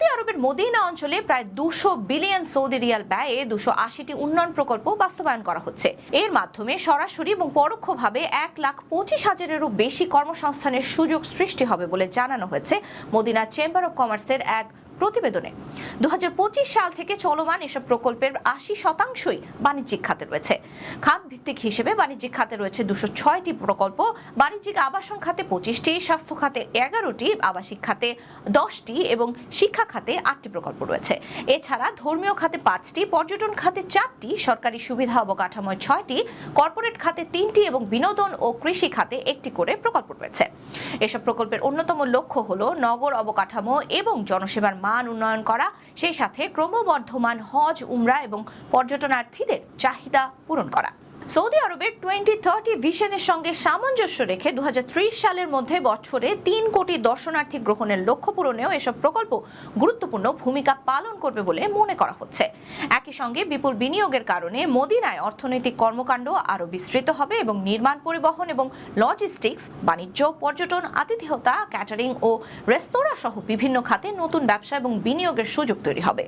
Saudi আরবের Medina অঞ্চলে প্রায় 200 বিলিয়ন সৌদি রিয়াল ব্যয়ে 280টি উন্নয়ন প্রকল্প বাস্তবায়ন করা হচ্ছে। এর মাধ্যমে সরাসরি এবং পরোক্ষভাবে 1,25,000-এরও বেশি কর্মসংস্থানের সুযোগ সৃষ্টি হবে বলে জানানো হয়েছে মদিনা চেম্বার অব কমার্সের এক প্রতিবেদনে। 2025 সাল থেকে চলমান এসব প্রকল্পের 80%ই বাণিজ্যিক খাতে রয়েছে। খাত ভিত্তিক হিসেবে বাণিজ্যিক খাতে রয়েছে 206টি প্রকল্প, বাণিজ্যিক আবাসন খাতে 25টি, স্বাস্থ্য খাতে 11টি, আবাসিক খাতে 10টি এবং শিক্ষা খাতে 8টি প্রকল্প রয়েছে। এছাড়া ধর্মীয় খাতে 5টি, পর্যটন খাতে 4টি, সরকারি সুবিধা অবকাঠামোয় 6টি, কর্পোরেট খাতে 3টি এবং বিনোদন ও কৃষি খাতে 1টি করে প্রকল্প রয়েছে। এসব প্রকল্পের অন্যতম লক্ষ্য হলো নগর অবকাঠামো এবং জনসেবার মান উন্নয়ন করা, সেই সাথে ক্রমবর্ধমান হজ, উমরা এবং পর্যটনার্থীদের চাহিদা পূরণ করা। সৌদি আরবের 2030 ভিশনের সঙ্গে সামঞ্জস্য রেখে 2030 সালের মধ্যে বছরে 3 কোটি দর্শনার্থী গ্রহণের লক্ষ্য পূরণেও এসব প্রকল্প গুরুত্বপূর্ণ ভূমিকা পালন করবে বলে মনে করা হচ্ছে। একই সঙ্গে বিপুল বিনিয়োগের কারণে মদিনায় অর্থনৈতিক কর্মকাণ্ড আরও বিস্তৃত হবে এবং নির্মাণ, পরিবহন এবং লজিস্টিক্স, বাণিজ্য, পর্যটন, আতিথেয়তা, ক্যাটারিং ও রেস্তোরাঁ সহ বিভিন্ন খাতে নতুন ব্যবসা এবং বিনিয়োগের সুযোগ তৈরি হবে।